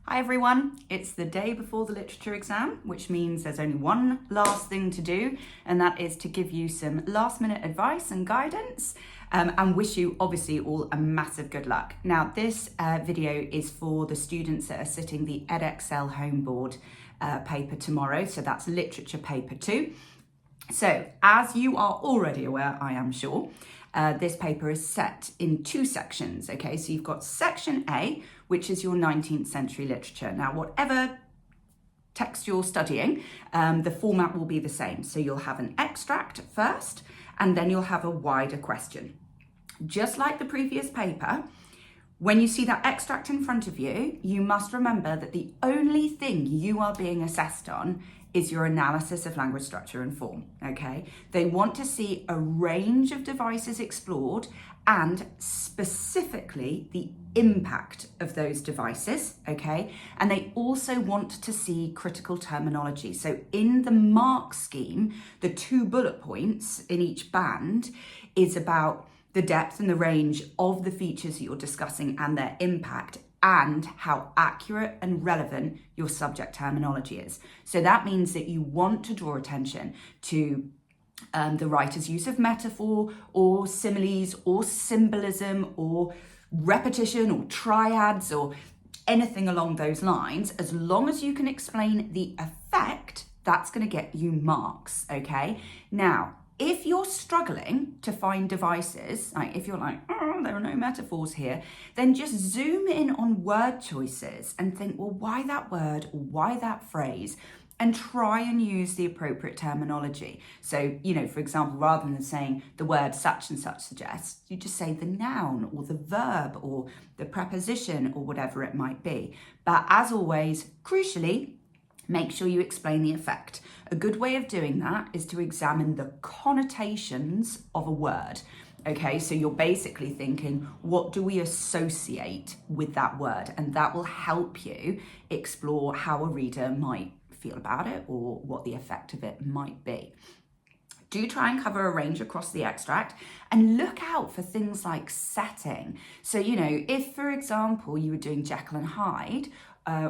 Hi everyone, it's the day before the literature exam, which means there's only one last thing to do, and that is to give you some last minute advice and guidance and wish you obviously all a massive good luck. Now this video is for the students that are sitting the Edexcel home board paper tomorrow, so that's literature paper 2. So as you are already aware, I am sure, this paper is set in 2 sections, okay? So you've got section A, which is your 19th century literature. Now, whatever text you're studying, the format will be the same. So you'll have an extract first, and then you'll have a wider question. Just like the previous paper, when you see that extract in front of you, you must remember that the only thing you are being assessed on is your analysis of language structure and form, okay? They want to see a range of devices explored and specifically the impact of those devices, okay? And they also want to see critical terminology. So in the mark scheme, the 2 bullet points in each band is about the depth and the range of the features that you're discussing and their impact, and how accurate and relevant your subject terminology is. So that means that you want to draw attention to the writer's use of metaphor or similes or symbolism or repetition or triads or anything along those lines. As long as you can explain the effect, that's going to get you marks, okay? Now, if you're struggling to find devices, like if you're like, oh, there are no metaphors here, then just zoom in on word choices and think, well, why that word or why that phrase? And try and use the appropriate terminology. So, for example, rather than saying the word such and such suggests, you just say the noun or the verb or the preposition or whatever it might be. But as always, crucially, make sure you explain the effect. A good way of doing that is to examine the connotations of a word. Okay, so you're basically thinking, what do we associate with that word? And that will help you explore how a reader might feel about it or what the effect of it might be. Do try and cover a range across the extract and look out for things like setting. So, if, for example, you were doing Jekyll and Hyde,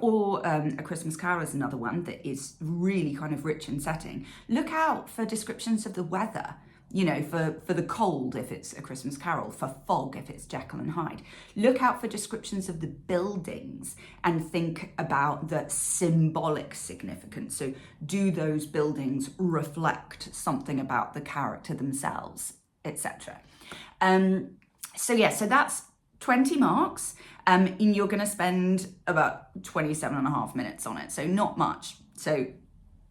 or A Christmas Carol is another one that is really kind of rich in setting, look out for descriptions of the weather. For the cold if it's A Christmas Carol, for fog if it's Jekyll and Hyde. Look out for descriptions of the buildings and think about the symbolic significance. So do those buildings reflect something about the character themselves, etc. So that's 20 marks, and you're going to spend about 27.5 minutes on it, so not much. So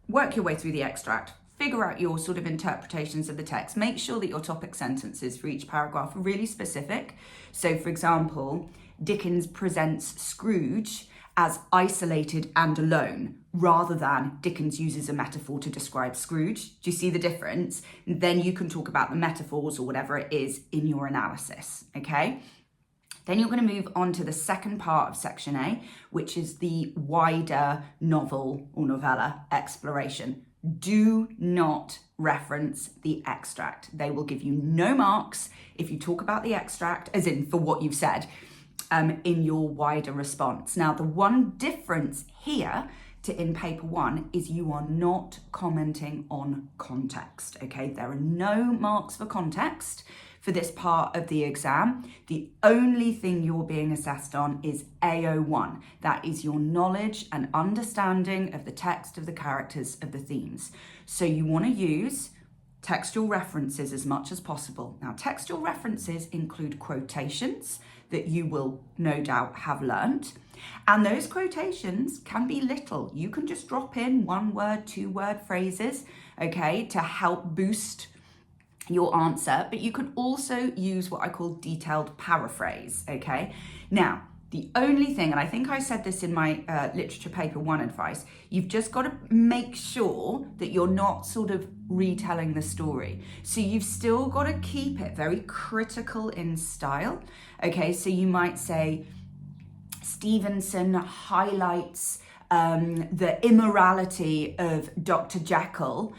work your way through the extract, figure out your sort of interpretations of the text. Make sure that your topic sentences for each paragraph are really specific. So, for example, Dickens presents Scrooge as isolated and alone, rather than Dickens uses a metaphor to describe Scrooge. Do you see the difference? And then you can talk about the metaphors or whatever it is in your analysis, okay? Then you're going to move on to the second part of section A, which is the wider novel or novella exploration. Do not reference the extract. They will give you no marks if you talk about the extract, as in for what you've said, in your wider response. Now, the one difference here to in paper 1 is you are not commenting on context, okay? There are no marks for context for this part of the exam. The only thing you're being assessed on is AO1. That is your knowledge and understanding of the text, of the characters, of the themes. So you want to use textual references as much as possible. Now, textual references include quotations that you will no doubt have learnt. And those quotations can be little. You can just drop in 1-word, 2-word phrases, okay, to help boost your answer, but you can also use what I call detailed paraphrase, okay? Now, the only thing, and I think I said this in my literature paper 1 advice, you've just got to make sure that you're not sort of retelling the story. So you've still got to keep it very critical in style, okay? So you might say, Stevenson highlights the immorality of Dr. Jekyll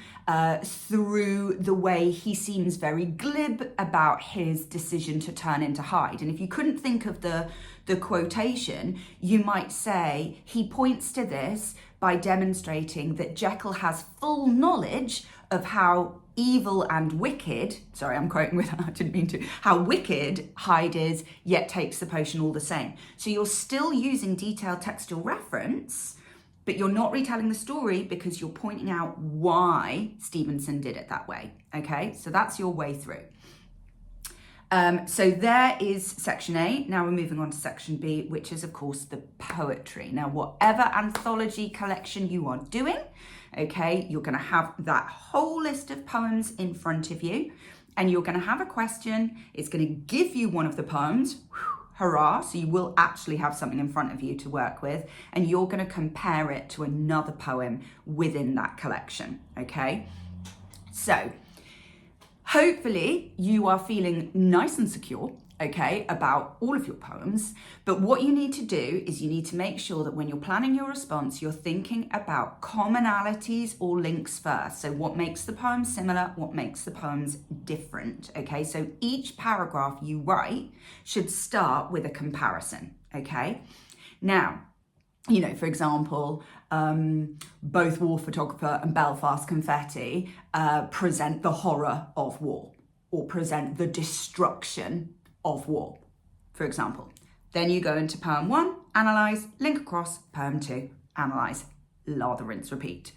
through the way he seems very glib about his decision to turn into Hyde. And if you couldn't think of the the quotation, you might say, he points to this by demonstrating that Jekyll has full knowledge of how evil and wicked, sorry, I'm quoting with, I didn't mean to, how wicked Hyde is, yet takes the potion all the same. So you're still using detailed textual reference, but you're not retelling the story because you're pointing out why Stevenson did it that way, okay? So that's your way through. So there is section A. Now we're moving on to section B, which is of course the poetry. Now, whatever anthology collection you are doing, okay, you're going to have that whole list of poems in front of you, and you're going to have a question. It's going to give you one of the poems. Hurrah. So you will actually have something in front of you to work with, and you're going to compare it to another poem within that collection, okay? So hopefully you are feeling nice and secure, okay, about all of your poems. But what you need to do is you need to make sure that when you're planning your response, you're thinking about commonalities or links first. So what makes the poems similar, what makes the poems different, okay? So each paragraph you write should start with a comparison, okay? Now, you know, for example, both War Photographer and Belfast Confetti present the horror of war, or present the destruction of war, for example. Then you go into poem 1, analyse, link across, poem 2, analyse, lather, rinse, repeat.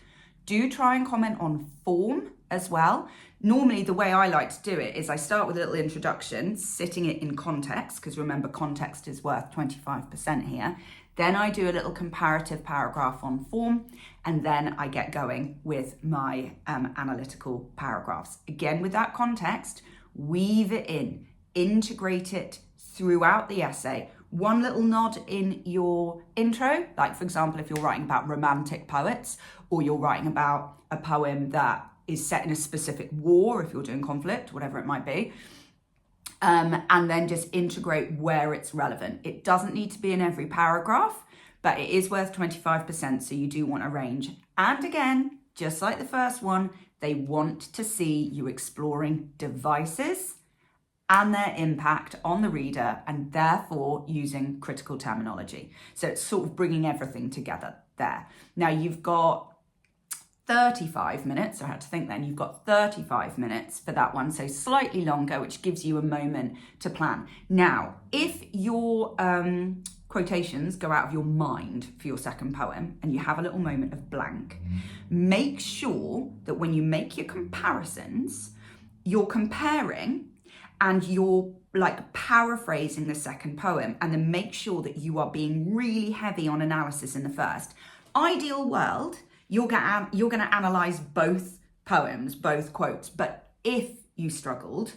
Do try and comment on form as well. Normally, the way I like to do it is I start with a little introduction, sitting it in context, because remember, context is worth 25% here. Then I do a little comparative paragraph on form, and then I get going with my analytical paragraphs. Again, with that context, weave it in, integrate it throughout the essay. One little nod in your intro, like for example, if you're writing about romantic poets, or you're writing about a poem that is set in a specific war, if you're doing conflict, whatever it might be. And then just integrate where it's relevant. It doesn't need to be in every paragraph, but it is worth 25%, so you do want a range. And again, just like the first one, they want to see you exploring devices and their impact on the reader, and therefore using critical terminology. So it's sort of bringing everything together there. Now you've got 35 minutes, I had to think then, you've got 35 minutes for that one, so slightly longer, which gives you a moment to plan. Now, if your quotations go out of your mind for your second poem and you have a little moment of blank, make sure that when you make your comparisons, you're comparing and you're like paraphrasing the second poem, and then make sure that you are being really heavy on analysis in the first. Ideal world, you're going to analyze both poems, both quotes. But if you struggled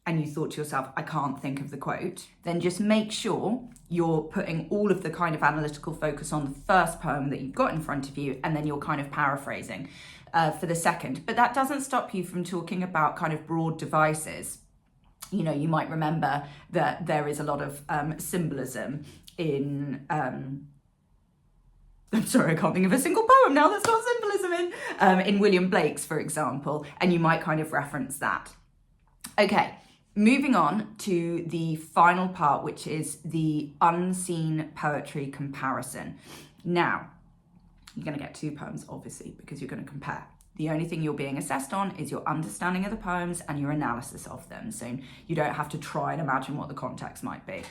and you thought to yourself, I can't think of the quote, then just make sure you're putting all of the kind of analytical focus on the first poem that you've got in front of you, and then you're kind of paraphrasing for the second. But that doesn't stop you from talking about kind of broad devices. You know, you might remember that there is a lot of symbolism in... I'm sorry, I can't think of a single poem now that's got symbolism in William Blake's, for example, and you might kind of reference that. Okay, moving on to the final part, which is the unseen poetry comparison. Now, you're going to get 2 poems, obviously, because you're going to compare. The only thing you're being assessed on is your understanding of the poems and your analysis of them. So you don't have to try and imagine what the context might be.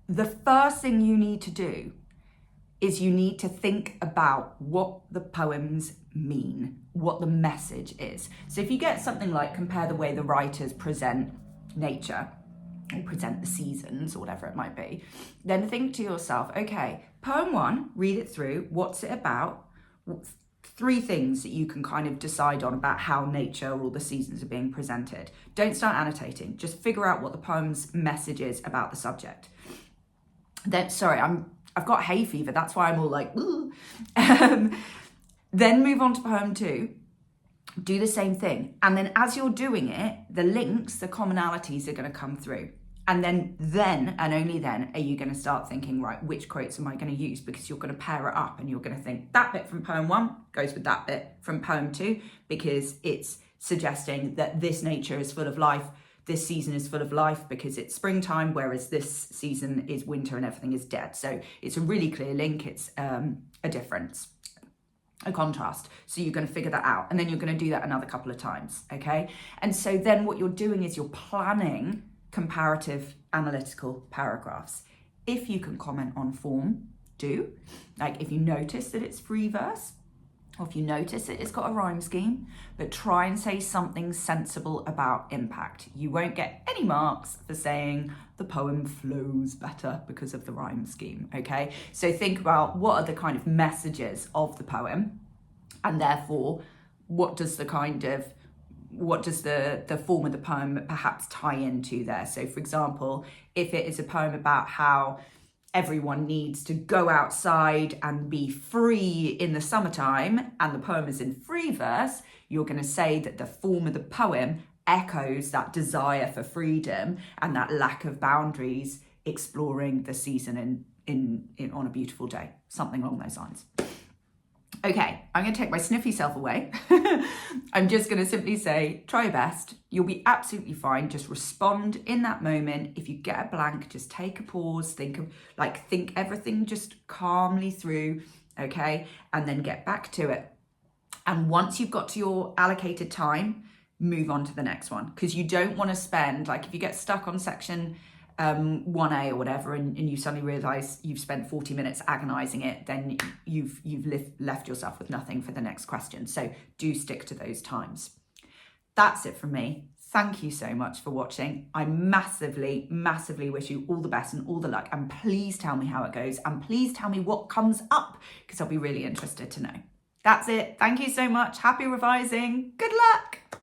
The first thing you need to do is you need to think about what the poems mean, what the message is. So if you get something like compare the way the writers present nature or present the seasons or whatever it might be, then think to yourself, okay, poem 1, read it through, what's it about? 3 things that you can kind of decide on about how nature or the seasons are being presented. Don't start annotating, just figure out what the poem's message is about the subject. Then, sorry, I've got hay fever, that's why I'm all like, ooh. Then move on to poem 2, do the same thing. And then as you're doing it, the links, the commonalities are gonna come through. And then and only then are you gonna start thinking, right, which quotes am I gonna use? Because you're gonna pair it up and you're gonna think that bit from poem 1 goes with that bit from poem 2, because it's suggesting that this nature is full of life, this season is full of life because it's springtime, whereas this season is winter and everything is dead. So it's a really clear link. It's a difference, a contrast. So you're going to figure that out, and then you're going to do that another couple of times, okay? And so then what you're doing is you're planning comparative analytical paragraphs. If you can comment on form, do. Like if you notice that it's free verse, or if you notice that it's got a rhyme scheme, but try and say something sensible about impact. You won't get any marks for saying the poem flows better because of the rhyme scheme, okay? So think about what are the kind of messages of the poem, and therefore what does the form of the poem perhaps tie into there. So for example, if it is a poem about how everyone needs to go outside and be free in the summertime, and the poem is in free verse, you're going to say that the form of the poem echoes that desire for freedom and that lack of boundaries, exploring the season in on a beautiful day, something along those lines. Okay, I'm going to take my sniffy self away. I'm just going to simply say, try your best. You'll be absolutely fine. Just respond in that moment. If you get a blank, just take a pause, think everything just calmly through, okay? And then get back to it. And once you've got to your allocated time, move on to the next one. Because you don't want to spend, like if you get stuck on section 1A or whatever, and you suddenly realize you've spent 40 minutes agonizing it, then you've left yourself with nothing for the next question. So do stick to those times. That's it from me. Thank you so much for watching. I massively wish you all the best and all the luck, and please tell me how it goes, and please tell me what comes up, because I'll be really interested to know. That's it. Thank you so much. Happy revising. Good luck.